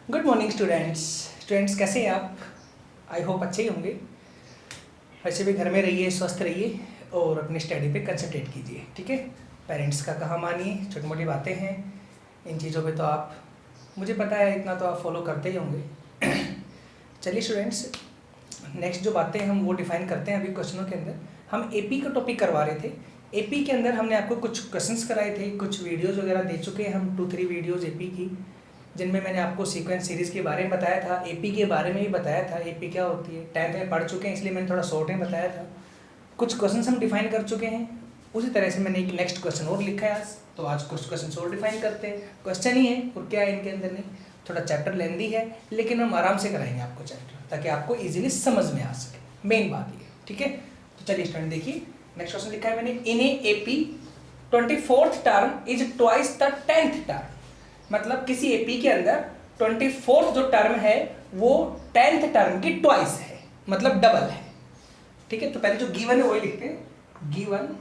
Good morning students कैसे हैं आप? आई होप अच्छे ही होंगे। वैसे भी घर में रहिए, स्वस्थ रहिए और अपनी स्टडी पे कंसंट्रेट कीजिए, ठीक है। पेरेंट्स का कहा मानिए, छोटी मोटी बातें हैं, इन चीज़ों पे तो आप, मुझे पता है इतना तो आप फॉलो करते ही होंगे। चलिए स्टूडेंट्स, नेक्स्ट जो बातें हम वो डिफाइन करते हैं। अभी क्वेश्चनों के अंदर हम एपी का टॉपिक करवा रहे थे। एपी के अंदर हमने आपको कुछ क्वेश्चंस कराए थे, कुछ वीडियोज़ वगैरह दे चुके हैं हम 2-3 वीडियोज़ एपी की, जिनमें मैंने आपको सीक्वेंस सीरीज़ के बारे में बताया था, एपी के बारे में भी बताया था, एपी क्या होती है 10th में पढ़ चुके हैं, इसलिए मैंने थोड़ा शॉर्ट में बताया था। कुछ क्वेश्चंस हम डिफाइन कर चुके हैं, उसी तरह से मैंने एक नेक्स्ट क्वेश्चन और लिखा है आज, तो आज कुछ क्वेश्चन और डिफाइन करते हैं। क्वेश्चन ही है और क्या है इनके अंदर, नहीं थोड़ा चैप्टर लेंदी है, लेकिन हम आराम से कराएंगे आपको चैप्टर, ताकि आपको ईजिली समझ में आ सके, मेन बात ये, ठीक है। तो चलिए स्टूडेंट देखिए, नेक्स्ट क्वेश्चन लिखा है मैंने, in AP 24th term is twice the 10th term. मतलब किसी एपी के अंदर 24th जो टर्म है वो 10th टर्म की ट्वाइस है, मतलब डबल है, ठीक है। तो पहले जो गिवन है वही लिखते हैं। गिवन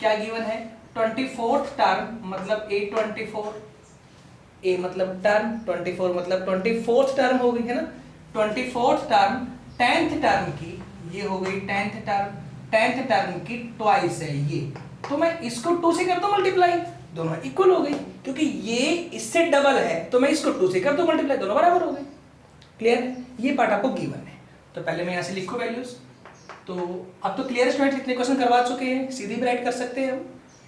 क्या गिवन है? 24th टर्म मतलब A24, ए मतलब टर्म, 24 मतलब 24th टर्म हो गई है ना। 24th टर्म 10th टर्म की, ये हो गई 10th टर्म की ट्वाइस है ये। तो मैं इसको 2 से करता हूं मल्टीप्लाई, दोनों इक्वल हो गई, क्योंकि ये इससे डबल है, तो मैं इसको 2 से करता हूं मल्टीप्लाई, दोनों बराबर हो गए। क्लियर है? ये पार्ट आपको गिवन है। तो पहले मैं यहां से लिखूं वैल्यूज। तो अब तो क्लियर स्टूडेंट्स, इतने क्वेश्चन करवा चुके हैं, सीधी भी राइट कर सकते हैं हम।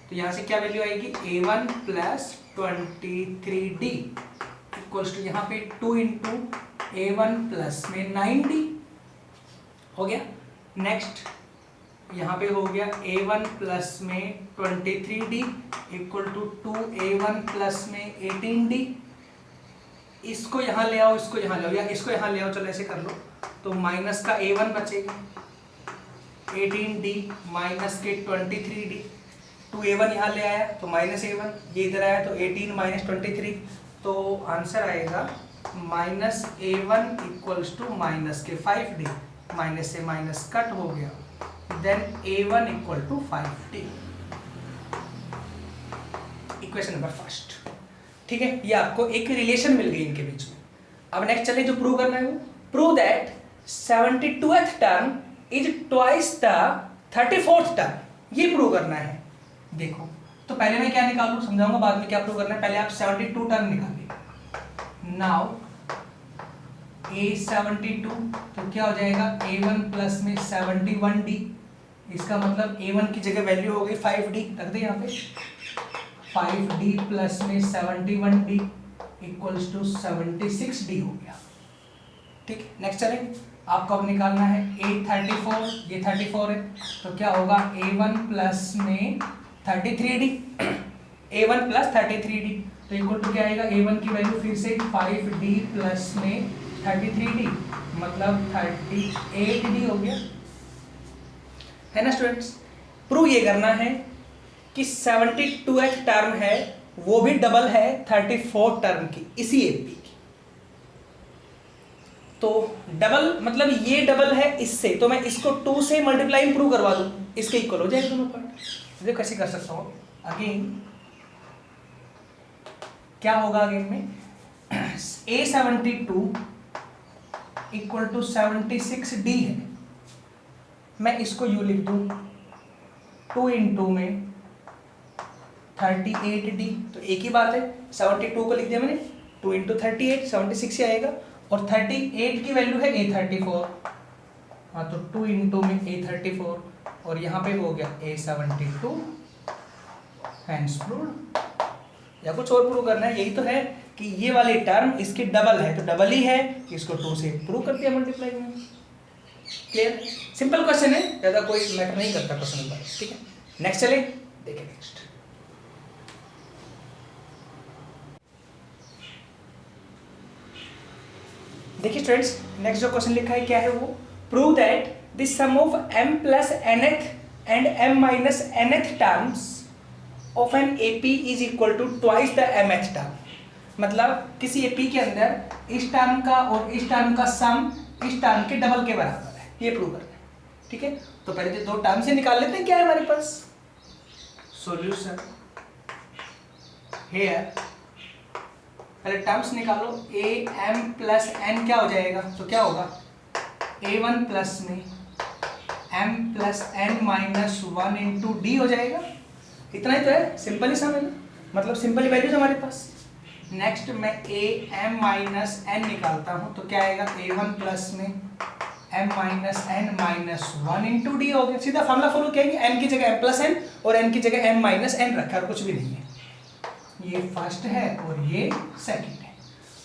तो यहां से क्या वैल्यू आएगी? A1 plus 23D equals to यहाँ पे 2 इंटू A1 प्लस में 9D हो गया। नेक्स्ट यहाँ पे हो गया A1 प्लस में 23D equal to 2A1 plus में 18D। इसको यहाँ ले आओ, इसको यहाँ ले आओ, या इसको यहाँ ले आओ, चलो ऐसे कर लो। तो माइनस का A1 बचेगा, 18D माइनस के 23D, 2A1 यहाँ ले आया तो माइनस A1, ये इधर आया तो 18 माइनस 23, तो आंसर आएगा minus A1 equals to minus के 5D, माइनस से माइनस कट हो गया, then A1 equal to 5D। Equation number first, ठीक है। ये आपको एक रिलेशन मिल गई इनके बीच में। अब नेक्स्ट चलिए, जो प्रूव करना है वो, prove that 72th term is twice the 34th term, ये प्रूव करना है। देखो, तो पहले मैं क्या निकालूं, समझाऊंगा बाद में क्या प्रूव करना है। पहले आप 72 टर्म निकालिए। नाउ A72, तो क्या हो जाएगा? A1 प्लस में 71D, इसका मतलब A1 की जगह वैल्यू हो गई 5D, रख दे यहाँ पे। 5D प्लस में 71D इक्वल्स टू 76D हो गया, ठीक। नेक्स्ट चलें, आपको अब निकालना है A34, ये 34 है, तो क्या होगा? A1 प्लस में 33D, A1 प्लस 33D, तो इक्वल टू क्या आएगा? A1 की वैल्यू फिर से 5D प्लस में 33D, मतलब 38D हो गया, है ना स्टूडेंट्स। प्रूव ये करना है कि 72th टर्म है वो भी डबल है 34th टर्म की, इसी एपी की। तो डबल मतलब ये डबल है इससे, तो मैं इसको 2 से मल्टीप्लाई इंप्रूव करवा दूं, इसके इक्वल हो जाए दोनों पार्ट। देखो कैसे कर सकता हूं। अगेन क्या होगा? अगेन में A72 इक्वल टू 76D है, मैं इसको यू लिख दूं 2 इंटू में 38D, तो एक ही बात है। 72 को लिख दिया मैंने, 2 इंटू 38, 76 ही आएगा, और 38 की वैल्यू है A34, हाँ, तो 2 इंटू में A34, और यहाँ पे हो गया A72, हैंस प्रूव्ड। या कुछ और प्रूव करना है? यही तो है कि ये वाली टर्म इसकी डबल है, तो डबल ही है, इसको 2 से प्रूव कर दिया मल्टीप्लाई में। क्लियर? सिंपल क्वेश्चन है, ज़्यादा कोई मैटर नहीं करता क्वेश्चन पर, ठीक है। नेक्स्ट चले, देखिए नेक्स्ट। देखिए स्टूडेंट्स, नेक्स्ट जो क्वेश्चन लिखा है क्या है वो, prove that the sum of m plus nth and m minus nth terms of an AP is equal to twice the mth term. मतलब किसी एपी के अंदर इस टर्म का और इस टर्म का सम इस टर्म के डबल के बराबर है, ये प्रूव करना है, ठीक है। तो पहले जो 2 टर्म से निकाल लेते हैं, क्या है हमारे पास सॉल्यूशन। here पहले टर्म्स निकालो, ए एम प्लस एन क्या हो जाएगा, तो क्या होगा A1 प्लस में m plus N minus 1 into d हो जाएगा। इतना ही तो है, सिंपल ही सम है ना, मतलब सिंपल वैल्यूज हमारे पास। नेक्स्ट मैं ए एम माइनस एन निकालता हूँ, तो क्या आएगा A1 प्लस में m minus n minus 1 into d हो गया। सीधा फॉर्मूला फॉलो किया, m की जगह m प्लस एन और n की जगह m माइनस एन रखा है, और कुछ भी नहीं है। ये फर्स्ट है और ये सेकंड है,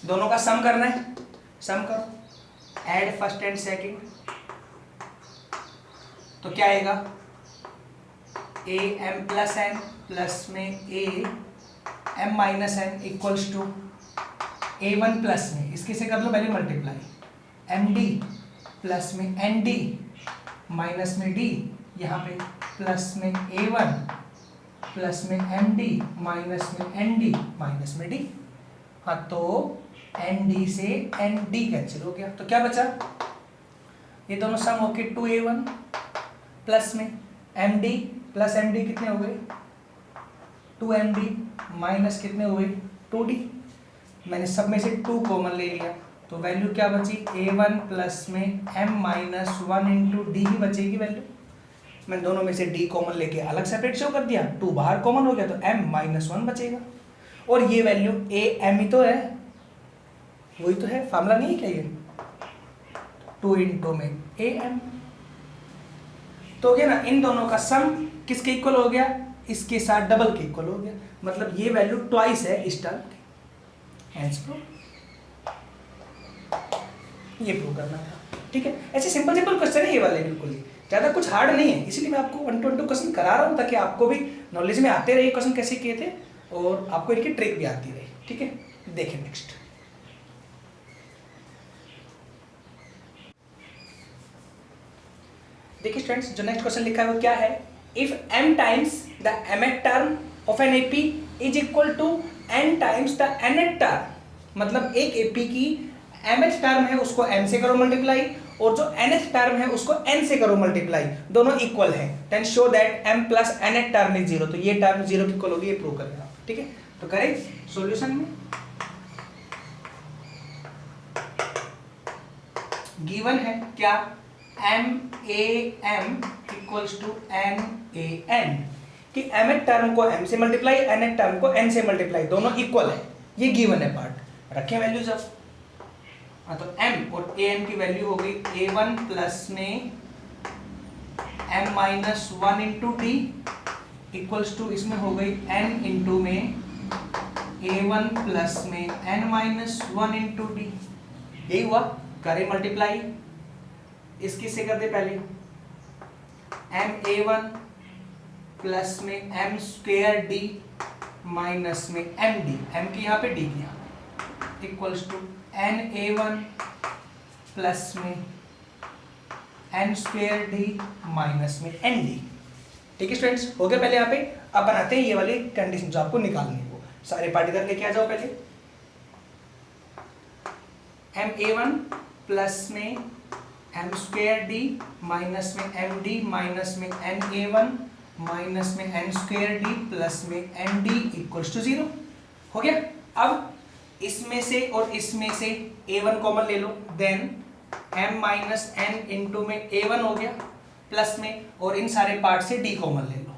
दोनों का सम करना है। सम करो, ऐड फर्स्ट एंड सेकंड, तो क्या आएगा A M plus N plus में A M minus N equals to A1 plus में, इसके से कर लो value multiply, M D plus में एन डी माइनस में डी, यहाँ पे प्लस में A1 प्लस में एम डी माइनस में एन डी माइनस में डी। हाँ तो एन डी से एन डी कैंसिल हो गया, तो क्या बचा, ये दोनों सम होके 2A1 प्लस में M D plus m d कितने हो गए 2MD माइनस कितने हुए 2D। मैंने सब में से 2 कॉमन ले लिया, तो वैल्यू क्या बची A1 प्लस में m माइनस 1 इंटू डी ही बचेगी वैल्यू। मैं दोनों में से d कॉमन लेके अलग सेपरेट शो कर दिया, 2 बाहर कॉमन हो गया तो m माइनस 1 बचेगा। और ये वैल्यू am ही तो है, वही तो है, फार्मूला नहीं है क्या ये, 2 इंटू में am। तो हो गया ना, इन दोनों का सम किसके इक्वल हो गया, इसके साथ डबल के इक्वल हो गया, मतलब ये वैल्यू ट्वाइस है इस टर्म की। हेंस प्रूव, ये प्रूव करना था। ठीक है, ऐसे सिंपल सिंपल क्वेश्चन है ये वाले, बिल्कुल ही ज़्यादा कुछ हार्ड नहीं है, इसलिए मैं आपको 1 to 1 क्वेश्चन करा रहा हूँ, ताकि आपको भी नॉलेज में आते रहे क्वेश्चन कैसे किए थे और आपको इनकी ट्रिक भी आती रहे। ठीक है, देखें नेक्स्ट। देखिए स्टूडेंट्स, जो नेक्स्ट क्वेश्चन लिखा है वो क्या है, if m times the mth term of an AP is equal to n times the nth term, मतलब एक AP की mth टर्म है उसको m से करो मल्टीप्लाई, और जो nth टर्म है उसको n से करो मल्टीप्लाई, दोनों इक्वल है, then show that m plus nth term is 0, तो ये टर्म 0 की इक्वल होगी, ये प्रूव करना। ठीक है, तो करें सॉल्यूशन में, गिवन है क्या MAM इक्वल्स टू NAN, कि mth टर्म को m से मल्टीप्लाई, nth टर्म को n से मल्टीप्लाई, दोनों इक्वल है, ये गिवन है पार्ट। रखें वैल्यूज अब, हाँ तो m और an की वैल्यू हो गई A1 प्लस में m minus 1 into d equals to, इसमें हो गई n इंटू में A1 प्लस में n माइनस 1 इंटू डी, यही हुआ। करें मल्टीप्लाई, इसकी से कर दे पहले, MA1 प्लस में m स्क्वेयर डी माइनस में MD, m की यहाँ पे d की यहाँ, इक्वल्स टू NA1 प्लस में n स्क्वेयर डी माइनस में ND। ठीक है स्टूडेंट्स, हो गया पहले यहाँ पे। अब बनाते हैं ये वाली कंडीशन जो आपको निकालनी है, वो सारे पार्ट इधर लेके आ जाओ पहले। MA1 प्लस में m स्क्वेयर डी माइनस में MD माइनस में NA1 माइनस में n स्क्वेयर डी प्लस में ND इक्वल्स टू 0 हो गया। अब इसमें से और इसमें से A1 कॉमन ले लो, then m minus n into में A1 हो गया प्लस में, और इन सारे पार्ट से d कॉमन ले लो,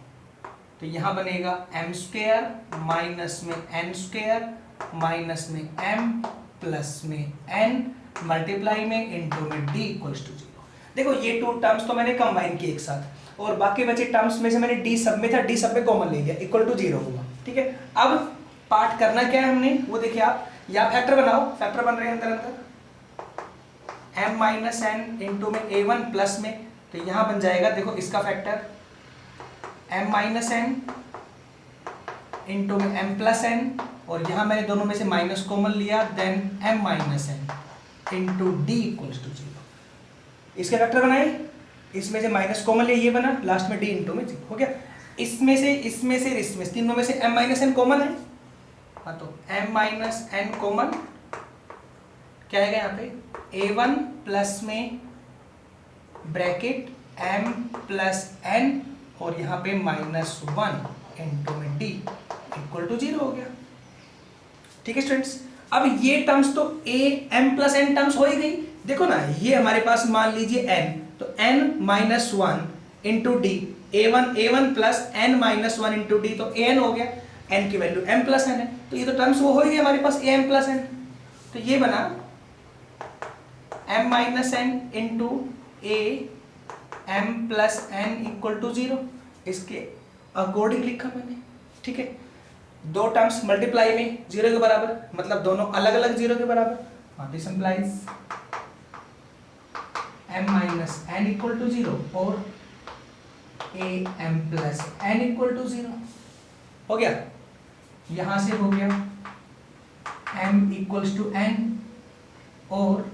तो यहाँ बनेगा m स्क्वेयर माइनस में n स्क्वेयर माइनस में m प्लस में n मल्टीप्लाई में इंटू में d इक्वल्स टू 0। देखो ये 2 टर्म्स तो मैंने कंबाइन किए एक साथ, और बाकी बचे टर्म्स में से मैंने d सब में था, d सब में कॉमन ले लिया, इक्वल टू 0 हुआ। ठीक है, अब पार्ट करना क्या है हमने, वो देखिए आप, या फैक्टर बनाओ, फैक्टर बन रहे हैं अंदर अंदर, m माइनस n इंटू में A1 प्लस में, तो यहाँ बन जाएगा देखो इसका factor m minus n into में m प्लस n, और यहाँ मैंने दोनों में से माइनस कॉमन लिया, then m minus n into d equals to 0। इसके फैक्टर बनाए, इसमें से माइनस कॉमन लिया, ये बना, लास्ट में डी इंटू में 0 हो गया। इसमें से इसमें तीनों में से m माइनस n कॉमन है, हाँ तो m माइनस n कॉमन क्या आएगा यहाँ पे A1 प्लस में ब्रैकेट m प्लस n, और यहाँ पे माइनस 1 इंटू में d इक्वल टू 0 हो गया। ठीक है स्टूडेंट्स, अब ये टर्म्स तो a M plus n terms हो ही गई, देखो ना ये हमारे पास मान लीजिए एन, तो N minus one into D, A one plus N minus one into D, तो ए एन हो गया, एन की वैल्यू एम प्लस एन है, तो ये तो टर्म्स वो हो ही गई हमारे पास ए एम प्लस एन, तो ये बना m minus n into a M plus N equal to zero, इसके अकॉर्डिंग लिखा मैंने, ठीक है। दो टर्म्स मल्टीप्लाई में जीरो के बराबर, मतलब दोनों अलग अलग जीरो के बराबर, this implies M minus N equal to zero और A M plus N equal to zero, हो गया। यहां से हो गया एम इक्वल्स टू एन और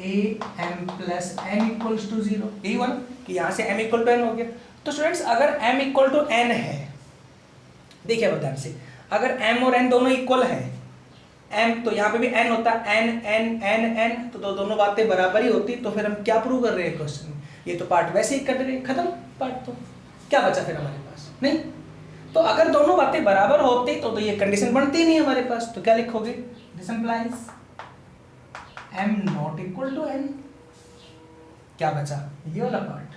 A M plus n equals to zero, यही हुआ ना कि यहां से m इक्वल टू एन हो गया। तो स्टूडेंट्स अगर m इक्वल टू एन है, देखिए ध्यान से, अगर m और n दोनों इक्वल है, m तो यहाँ पे भी n होता है, n n n n, तो दोनों बातें बराबर ही होती, तो फिर हम क्या प्रूव कर रहे हैं क्वेश्चन में, ये तो पार्ट वैसे ही कर रहे, खत्म पार्ट, तो क्या बचा फिर हमारे पास, नहीं। तो अगर दोनों बातें बराबर होती तो ये कंडीशन बनती नहीं हमारे पास, तो क्या लिखोगे, this implies m not equal to n, क्या बचा ये वाला part,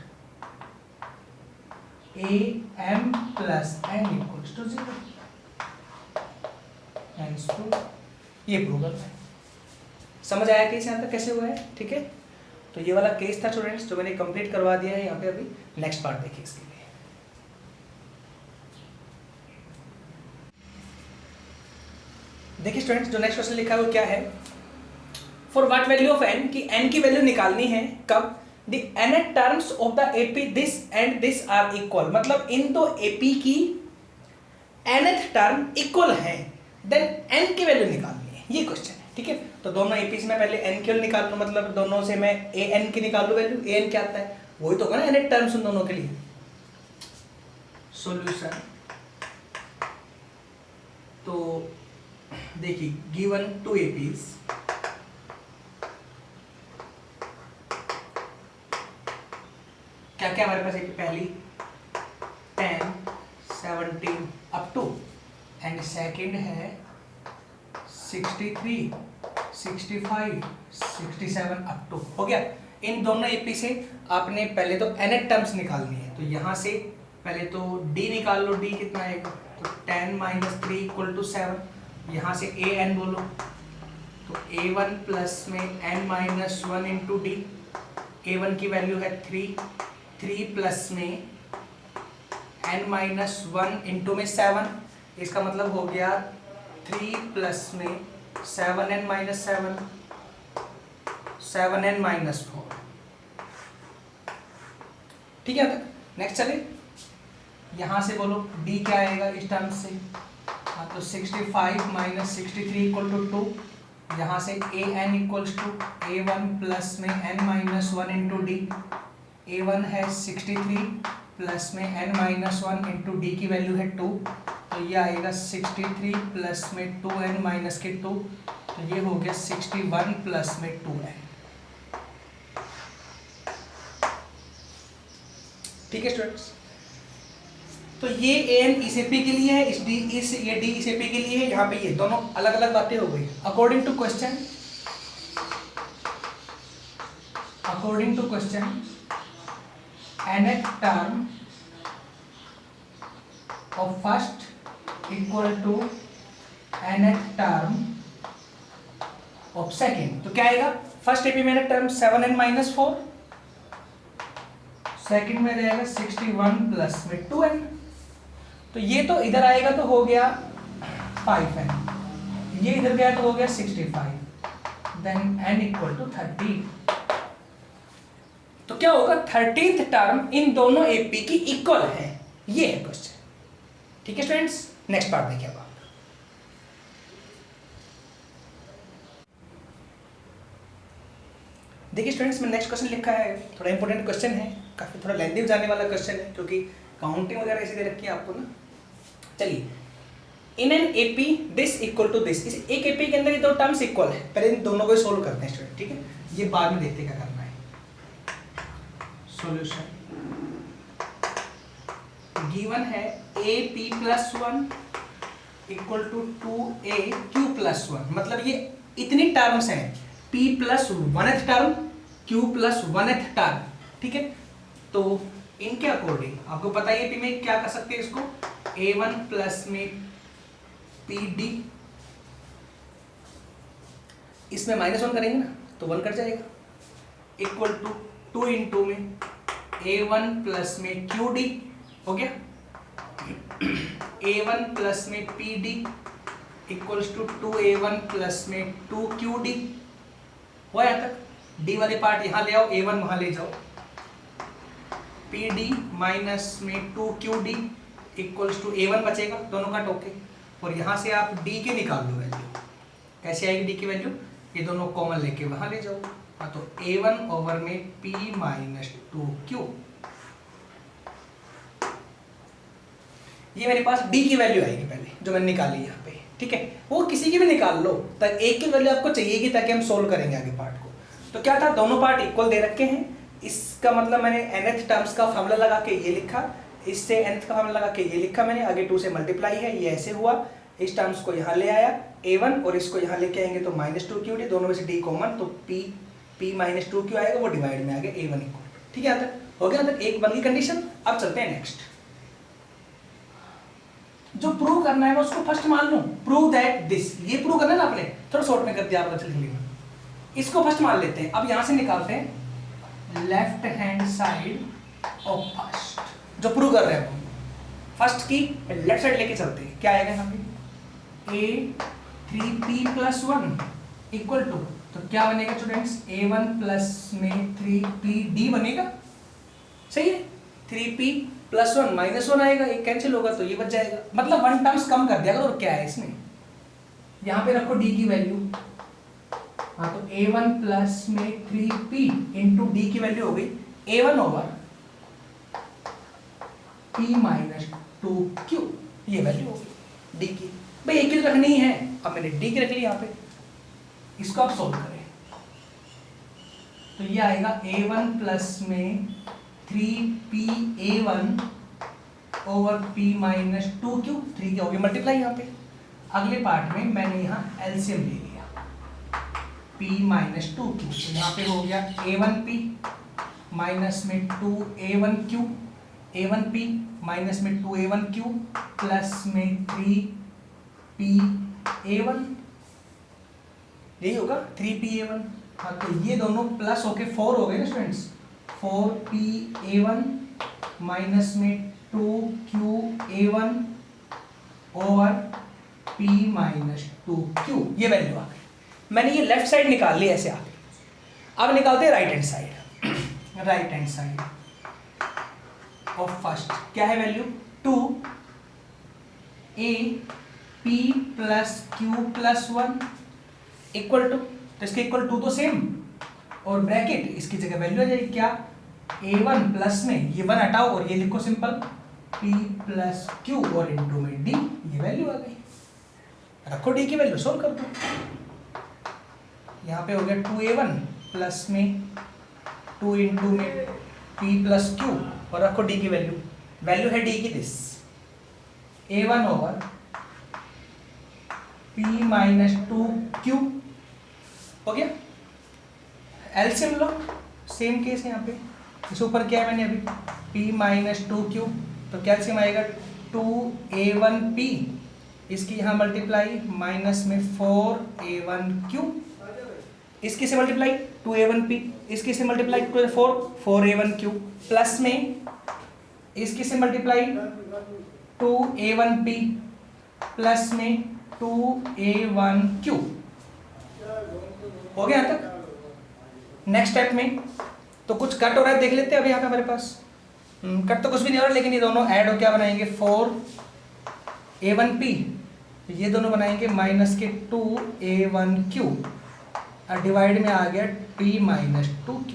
a m plus n equals to zero, ये प्रूव करना है। समझ आया कि यहाँ तक कैसे हुआ है, ठीक है। तो ये वाला केस था स्टूडेंट्स जो मैंने कंप्लीट करवा दिया है यहाँ पे। अभी नेक्स्ट पार्ट देखिए इसके लिए। देखिए स्टूडेंट्स जो नेक्स्ट क्वेश्चन लिखा है वो क्या है, for what value of n, कि n की वैल्यू निकालनी है कब, the nth terms of the AP this and this are equal, मतलब इन दो AP की nth टर्म इक्वल है, देन n की वैल्यू निकालनी है, ये क्वेश्चन है, ठीक है। तो दोनों AP से मैं पहले n की वैल्यू निकाल लूं, मतलब दोनों से मैं an की निकाल लूं वैल्यू, an क्या आता है वही तो होगा ना nth टर्म्स उन दोनों के लिए। सॉल्यूशन, तो देखिए गिवन टू APs, क्या क्या हमारे पास AP पहली 10 17 अप टू, एंड सेकंड है 63 65 67 अप टू, हो गया। इन दोनों AP से आपने पहले तो nth टर्म्स निकालनी है, तो यहाँ से पहले तो D निकाल लो, D कितना आएगा, तो 10 माइनस 3 इक्वल टू 7, यहाँ से an बोलो, तो a1 प्लस में n minus 1 into d, a1 की वैल्यू है 3 प्लस में n माइनस 1 इंटू में 7, इसका मतलब हो गया 3 प्लस में 7n माइनस 7n माइनस 4, ठीक है। नेक्स्ट चले, यहाँ से बोलो d क्या आएगा इस टर्म से, हाँ तो 65 माइनस 63 इक्वल टू 2, यहाँ से an equals to a1 plus में n minus 1 into d, a1 है 63 प्लस में n माइनस 1 इंटू डी की वैल्यू है 2, तो ये आएगा 63 प्लस में 2n माइनस के 2, तो ये हो गया 61 प्लस में 2n, ठीक है स्टूडेंट्स। तो ये an इस AP के लिए है, ये d इस AP के लिए है, यहाँ पे ये दोनों अलग अलग बातें हो गई। According to question nth term of first equal to nth term of second, तो क्या आएगा, फर्स्ट AP में टर्म 7n माइनस 4, सेकेंड में रहेगा 61 प्लस में 2n, तो ये तो इधर आएगा तो हो गया 5n, ये इधर गया तो हो गया 65, देन n इक्वल टू 30, तो क्या होगा 13th टर्म इन दोनों AP की इक्वल है, ये है क्वेश्चन, ठीक है स्टूडेंट्स। नेक्स्ट पार्ट देखिए अब आप, देखिए स्टूडेंट्स में नेक्स्ट क्वेश्चन लिखा है, थोड़ा इंपॉर्टेंट क्वेश्चन है, काफी थोड़ा लेंथी जाने वाला क्वेश्चन है क्योंकि काउंटिंग वगैरह ऐसी दे रखी है आपको ना। चलिए, in an AP this equal to this, इस एक AP के अंदर ये दो टर्म्स इक्वल है, पहले इन दोनों को सोल्व करते हैं स्टूडेंट, ठीक है, ये बाद में देखते क्या करना है। सॉल्यूशन, गिवन है AP plus 1 equal to 2aq+1, मतलब ये इतनी टर्म्स हैं, p plus 1th term, q plus 1th term, ठीक है। तो इनके अकॉर्डिंग आपको पता है p में क्या कर सकते हैं इसको, a1 प्लस में pd, इसमें -1 करेंगे ना तो 1 कट जाएगा, इक्वल टू 2 इंटू में a1 प्लस में qd, हो गया, a1 प्लस में pd equals to 2a1 plus में 2qd, हुआ यहाँ तक। d वाले पार्ट यहाँ ले आओ, a1 वहाँ ले जाओ, pd माइनस में 2qd इक्वल्स टू a1 बचेगा, दोनों का टोके, और यहाँ से आप d के निकाल दो वैल्यू, कैसे आएगी d की वैल्यू, ये दोनों कॉमन लेके वहाँ ले जाओ, हाँ तो a1 ओवर में p माइनस 2q, ये मेरे पास d की वैल्यू आएगी पहले जो मैंने निकाली यहाँ पे, ठीक है। वो किसी की भी निकाल लो, तक एक की वैल्यू आपको चाहिएगी ताकि हम सोल्व करेंगे आगे पार्ट को। तो क्या था, दोनों पार्ट इक्वल दे रखे हैं, इसका मतलब मैंने nth टर्म्स का फार्मूला लगा के ये लिखा, इससे nth का फार्मूला लगा के ये लिखा मैंने, आगे 2 से मल्टीप्लाई है, ये ऐसे हुआ, इस टर्म्स को यहाँ ले आया a1 और इसको यहाँ लेके आएंगे तो -2qd, दोनों में से d कॉमन, तो p माइनस 2q आएगा, वो डिवाइड में आ गया a1 इक्वल, ठीक है। यहाँ तक हो गया, यहाँ तक एक बन गई कंडीशन। अब चलते हैं नेक्स्ट, जो प्रूव करना है मैं उसको फर्स्ट मान लूं, प्रूव दैट दिस, ये प्रूव करना है ना आपने, थोड़ा शॉर्ट में कर दिया आप, लिख लिया, इसको फर्स्ट मान लेते हैं। अब यहां से निकालते हैं left hand side of first, जो प्रूव कर रहे हैं फर्स्ट की लेफ्ट साइड लेके चलते हैं, क्या आएगा यहाँ पे, a3p+1 इक्वल टू, तो क्या बनेगा स्टूडेंट्स, a1 प्लस में 3pd बनेगा, सही है, 3p+1 -1 आएगा, एक कैंसिल होगा तो ये बच जाएगा, मतलब 1 टर्म्स कम कर दिया। और क्या है इसमें, यहाँ पे रखो d की वैल्यू, हाँ तो a1 प्लस में 3p इंटू डी की वैल्यू हो गई a1 over p minus 2q, ये वैल्यू हो गई d की, भाई एक ही रखनी है, अब मैंने d की रख ली यहाँ पे, इसको आप सोल्व करें तो ये आएगा a1 प्लस में 3pa1 over p minus 2q, 3 क्या हो गया मल्टीप्लाई यहाँ पे, अगले पार्ट में मैंने यहाँ एलसीएम ले लिया, p माइनस 2q, यहाँ पे हो गया a1p माइनस में 2a1q, a1p माइनस में 2a1q प्लस में 3pa1, यही होगा 3pa1, हाँ तो ये दोनों प्लस होके 4 हो गए ना स्टूडेंट्स, 4pa1 माइनस में 2qa1 over p minus 2q, ये वैल्यू आ गई। मैंने ये लेफ्ट साइड निकाल ली ऐसे आ गई। अब निकालते हैं right hand side, right hand side of first, क्या है वैल्यू, 2a+p+q+1 इक्वल टू, तो इसके इक्वल टू तो सेम, और ब्रैकेट इसकी जगह वैल्यू आ जाएगी क्या, a1 प्लस में ये 1 हटाओ और ये लिखो सिंपल p प्लस q और इंटू में d, ये वैल्यू आ गई, रखो d की वैल्यू, सोल्व कर दो, यहाँ पे हो गया 2a1 प्लस में 2 इंटू में p प्लस q और रखो d की वैल्यू, वैल्यू है d की this, a1 over p minus 2q, हो गया, एलसीएम लो, सेम केस है यहाँ पे, इस ऊपर क्या है मैंने अभी p माइनस 2q, तो क्या एलसीएम आएगा 2a1p, इसकी यहाँ मल्टीप्लाई माइनस में 4a1q, इसकी से मल्टीप्लाई 2a1p, इसकी से मल्टीप्लाई 4a1q प्लस में इसकी से मल्टीप्लाई 2a1p प्लस में 2a1q, हो गया यहाँ तक। नेक्स्ट स्टेप में तो कुछ कट हो रहा है, देख लेते हैं अभी यहाँ पे हमारे पास, कट तो कुछ भी नहीं हो रहा, लेकिन ये दोनों ऐड हो क्या बनाएंगे 4a1p, ये दोनों बनाएंगे माइनस के 2a1q, डिवाइड में आ गया p माइनस 2q।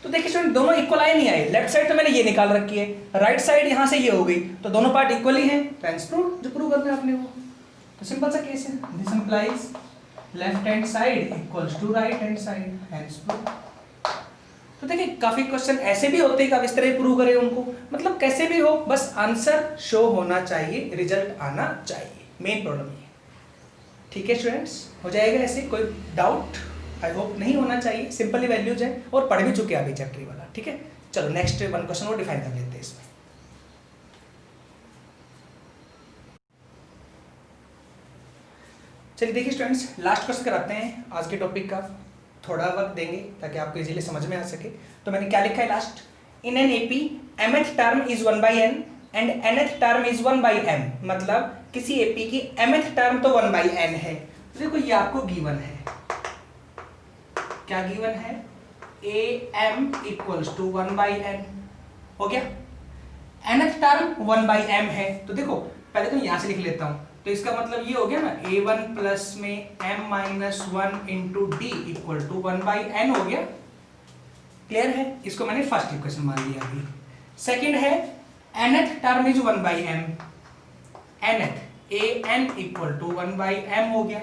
तो देखिए स्टूडेंट दोनों इक्वल आए नहीं आए, लेफ्ट साइड तो मैंने ये निकाल रखी है, राइट साइड यहाँ से ये हो गई, तो दोनों पार्ट इक्वल ही है, हेंस प्रूव, जो प्रूव करना है आपने वो, तो सिंपल सा केस है, this implies left hand side equals to right hand side, hence prove. तो देखिए काफ़ी क्वेश्चन ऐसे भी होते हैं कि आप इस तरह प्रूव करें उनको, मतलब कैसे भी हो बस आंसर शो होना चाहिए, रिजल्ट आना चाहिए, मेन प्रॉब्लम ये। ठीक है स्टूडेंट्स, हो जाएगा ऐसे, कोई डाउट आई होप नहीं होना चाहिए, सिंपली वैल्यूज है और पढ़ भी चुके हैं अभी चैप्टर वाला। ठीक है, चलो नेक्स्ट वन क्वेश्चन वो डिफाइन कर लेते हैं इसमें। चलिए देखिए स्टूडेंट्स, लास्ट क्वेश्चन कराते हैं आज के टॉपिक का, थोड़ा वक्त देंगे ताकि आपको इजीली समझ में आ सके। तो मैंने क्या लिखा है last, in an AP mth term is 1/n and nth term is 1/m, मतलब किसी एपी की mth टर्म तो 1/n है। तो देखो ये आपको गिवन है, क्या गिवन है, am इक्वल्स टू 1/n, हो गया। nth टर्म 1/m है, तो देखो पहले तो यहां से लिख लेता हूं, तो इसका मतलब ये हो गया ना a1 प्लस में m-1 into D equal to 1/n हो गया। क्लियर है, इसको मैंने फर्स्ट इक्वेशन मान लिया अभी। सेकंड है nth term is 1/m, nth an equal to 1/m हो गया,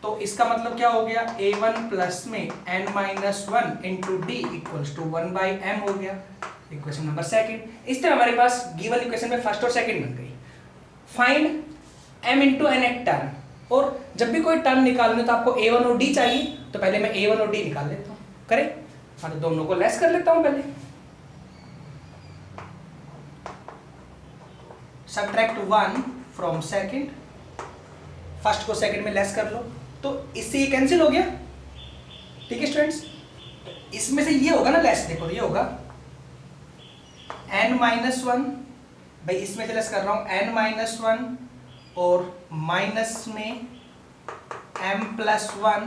तो इसका मतलब क्या हो गया, a1 प्लस में n-1 into d equals to 1/m हो गया, इक्वेशन नंबर सेकंड। इस तरह हमारे पास गिवन इक्वेशन में फर्स्ट और सेकंड बन गई। Find m into nth term, और जब भी कोई टर्म निकालना तो आपको a1 और d चाहिए, तो पहले मैं a1 और d निकाल लेता हूँ, करें, हाँ तो दोनों को लेस कर लेता हूँ पहले, सबट्रैक्ट 1 फ्रॉम सेकंड, फर्स्ट को सेकंड में लेस कर लो, तो इससे ये कैंसिल हो गया। ठीक है स्टूडेंट्स, इसमें से ये होगा ना लेस, देखो ये होगा n-1, भाई इसमें से लेस कर रहा हूं n-1 और माइनस में m+1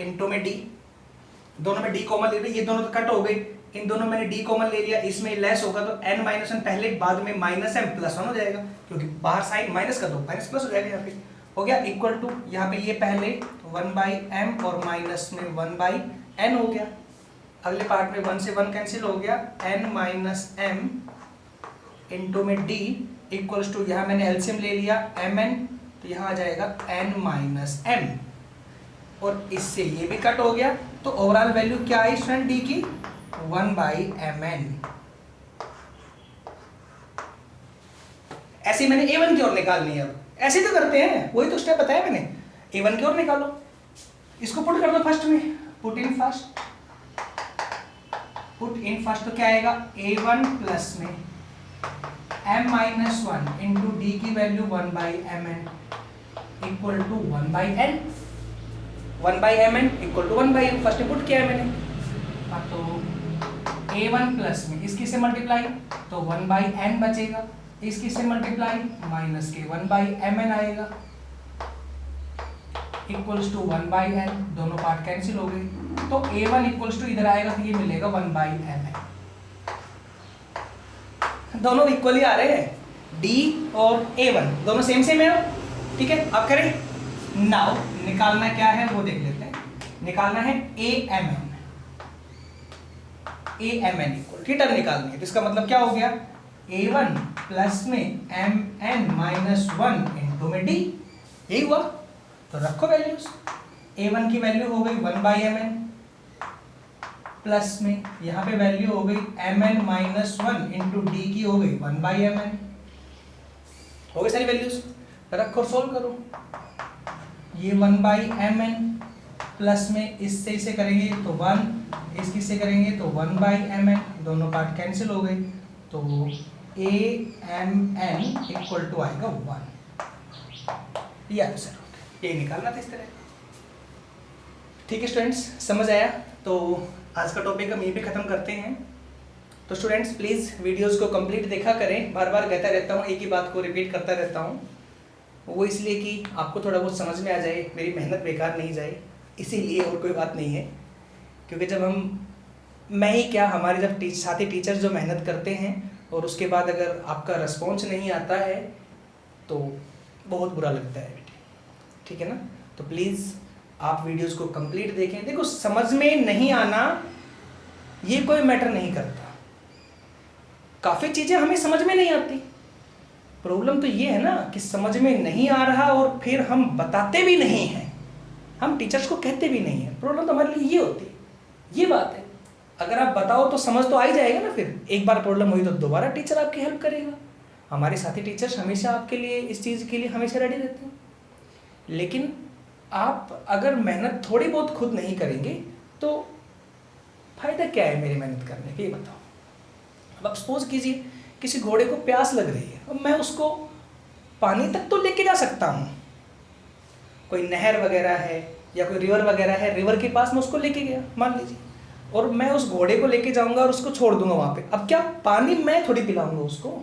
इंटू में d, दोनों में d कॉमन ले लिया, ये दोनों तो कट हो गए, इन दोनों मैंने d कॉमन ले लिया, इसमें लेस होगा तो n-1 पहले बाद में -m+1 हो जाएगा, क्योंकि बाहर साइन माइनस कर दो माइनस प्लस हो जाएगा, यहाँ पे हो गया इक्वल टू, यहाँ पे ये पहले 1/m और माइनस में 1/n हो गया, अगले पार्ट में 1 से 1 कैंसिल हो गया, n-m इंटू में d इक्वल्स टू, यहाँ मैंने एलसीएम ले लिया mn, तो यहाँ आ जाएगा n-m, और इससे ये भी कट हो गया, तो ओवरऑल वैल्यू क्या आई स्टूडेंट d की, 1/mn। ऐसे मैंने a1 की ओर निकालनी है, अब ऐसे तो करते हैं, वही तो स्टेप बताया मैंने, a1 की ओर निकालो, इसको पुट कर दो फर्स्ट में, पुट इन फर्स्ट, तो क्या आएगा, a1 प्लस में m-1 इंटू डी की value 1/mn equal to 1/n, 1/mn equal to 1/n, first put किया है मैंने, तो a1 प्लस में इसकी से मल्टीप्लाई तो 1/n बचेगा, इसकी से मल्टीप्लाई माइनस के 1/mn आएगा इक्वल्स टू 1/n, दोनों पार्ट कैंसिल हो गए, तो a1 इक्वल्स टू इधर आएगा तो ये मिलेगा 1/mn, दोनों इक्वली आ रहे हैं, d और a1 दोनों सेम सेम है। ठीक है, अब करें नाउ, निकालना क्या है वो देख लेते हैं, निकालना है amn इक्वल, ठीक टर्म निकालनी है, तो इसका मतलब क्या हो गया, a1 प्लस में mn-1 इंटू में d, यही हुआ, तो रखो वैल्यूज, a1 की वैल्यू हो गई 1/mn प्लस में यहाँ पे वैल्यू हो गई mn-1 इंटू डी की हो गई 1/mn, हो गई सारी वैल्यूज, रखो सोल्व करो, ये 1/mn प्लस में इससे इसे करेंगे तो 1, इसकी से करेंगे तो 1/mn, दोनों पार्ट कैंसिल हो गए, तो amn इक्वल टू आएगा 1, ये आंसर हो गया, ये निकालना था इस तरह। ठीक है स्टूडेंट्स, समझ आया, तो आज का टॉपिक हम यहीं पे ख़त्म करते हैं। तो स्टूडेंट्स प्लीज़ वीडियोस को कंप्लीट देखा करें, बार बार कहता रहता हूँ, एक ही बात को रिपीट करता रहता हूँ, वो इसलिए कि आपको थोड़ा बहुत समझ में आ जाए, मेरी मेहनत बेकार नहीं जाए, इसीलिए, और कोई बात नहीं है। क्योंकि जब मैं ही क्या, हमारे जब साथी टीचर्स जो मेहनत करते हैं और उसके बाद अगर आपका रिस्पॉन्स नहीं आता है तो बहुत बुरा लगता है बेटे, ठीक है ना। तो प्लीज़ आप वीडियोस को कंप्लीट देखें। देखो समझ में नहीं आना ये कोई मैटर नहीं करता, काफ़ी चीज़ें हमें समझ में नहीं आती, प्रॉब्लम तो ये है ना कि समझ में नहीं आ रहा और फिर हम बताते भी नहीं हैं, हम टीचर्स को कहते भी नहीं हैं, प्रॉब्लम तो हमारे लिए ये होती है, ये बात है। अगर आप बताओ तो समझ तो आ ही जाएगा ना, फिर एक बार प्रॉब्लम हुई तो दोबारा टीचर आपकी हेल्प करेगा। हमारे साथी टीचर्स हमेशा आपके लिए इस चीज़ के लिए हमेशा रेडी रहते हैं। लेकिन आप अगर मेहनत थोड़ी बहुत खुद नहीं करेंगे तो फायदा क्या है मेरी मेहनत करने का, ये बताओ। अब आप सपोज कीजिए किसी घोड़े को प्यास लग रही है, अब मैं उसको पानी तक तो लेके जा सकता हूँ, कोई नहर वगैरह है या कोई रिवर वगैरह है, रिवर के पास मैं उसको लेके गया मान लीजिए, और मैं उस घोड़े को लेके जाऊंगा और उसको छोड़ दूंगा वहाँ पे। अब क्या पानी मैं थोड़ी पिलाऊंगा उसको,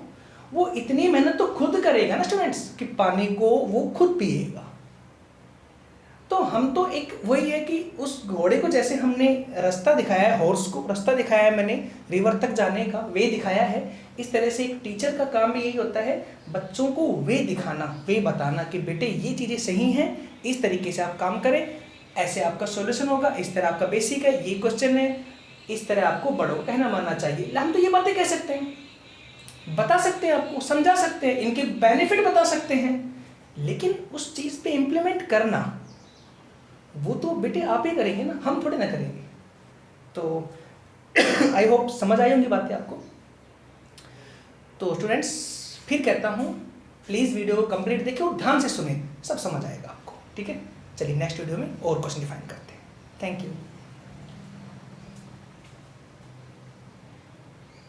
वो इतनी मेहनत तो खुद करेगा ना स्टूडेंट्स कि पानी को वो खुद पिएगा। तो हम तो एक वही है कि उस घोड़े को जैसे हमने रास्ता दिखाया है, हॉर्स को रास्ता दिखाया है मैंने रिवर तक जाने का, वे दिखाया है, इस तरह से एक टीचर का काम भी यही होता है, बच्चों को वे दिखाना, वे बताना कि बेटे ये चीज़ें सही हैं, इस तरीके से आप काम करें, ऐसे आपका सॉल्यूशन होगा, इस तरह आपका बेसिक है, ये क्वेश्चन है, इस तरह आपको बड़ों को कहना मानना चाहिए। हम तो ये बातें कह सकते हैं, बता सकते हैं, आपको समझा सकते हैं, इनके बेनिफिट बता सकते हैं, लेकिन उस चीज़ पे इम्प्लीमेंट करना वो तो बेटे आप ही करेंगे ना, हम थोड़े ना करेंगे। तो आई होप समझ आई होंगी बातें आपको। तो स्टूडेंट्स फिर कहता हूँ, प्लीज़ वीडियो को कंप्लीट देखिए और ध्यान से सुने, सब समझ आएगा आपको, ठीक है। चलिए नेक्स्ट वीडियो में और क्वेश्चन डिफाइन करते हैं। Thank you.